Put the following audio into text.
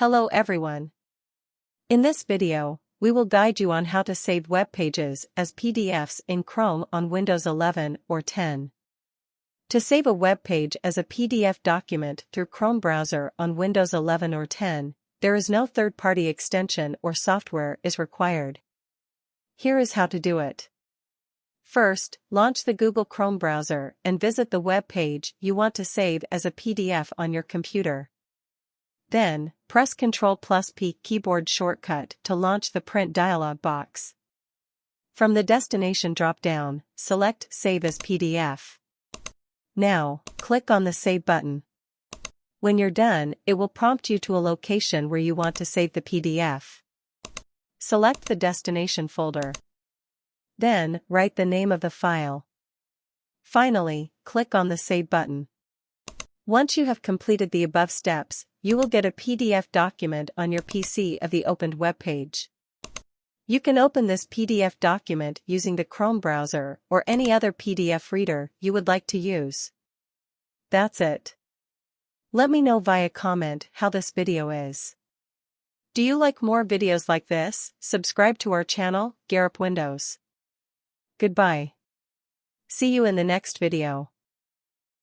Hello everyone. In this video, we will guide you on how to save web pages as PDFs in Chrome on Windows 11 or 10. To save a web page as a PDF document through Chrome browser on Windows 11 or 10, there is no third-party extension or software is required. Here is how to do it. First, launch the Google Chrome browser and visit the web page you want to save as a PDF on your computer. Then, press Ctrl+P keyboard shortcut to launch the print dialog box. From the destination drop-down, select Save as PDF. Now, click on the Save button. When you're done, it will prompt you to a location where you want to save the PDF. Select the destination folder. Then, write the name of the file. Finally, click on the Save button. Once you have completed the above steps, you will get a PDF document on your PC of the opened web page. You can open this PDF document using the Chrome browser or any other PDF reader you would like to use. That's it. Let me know via comment how this video is. Do you like more videos like this? Subscribe to our channel, Garup Windows. Goodbye. See you in the next video.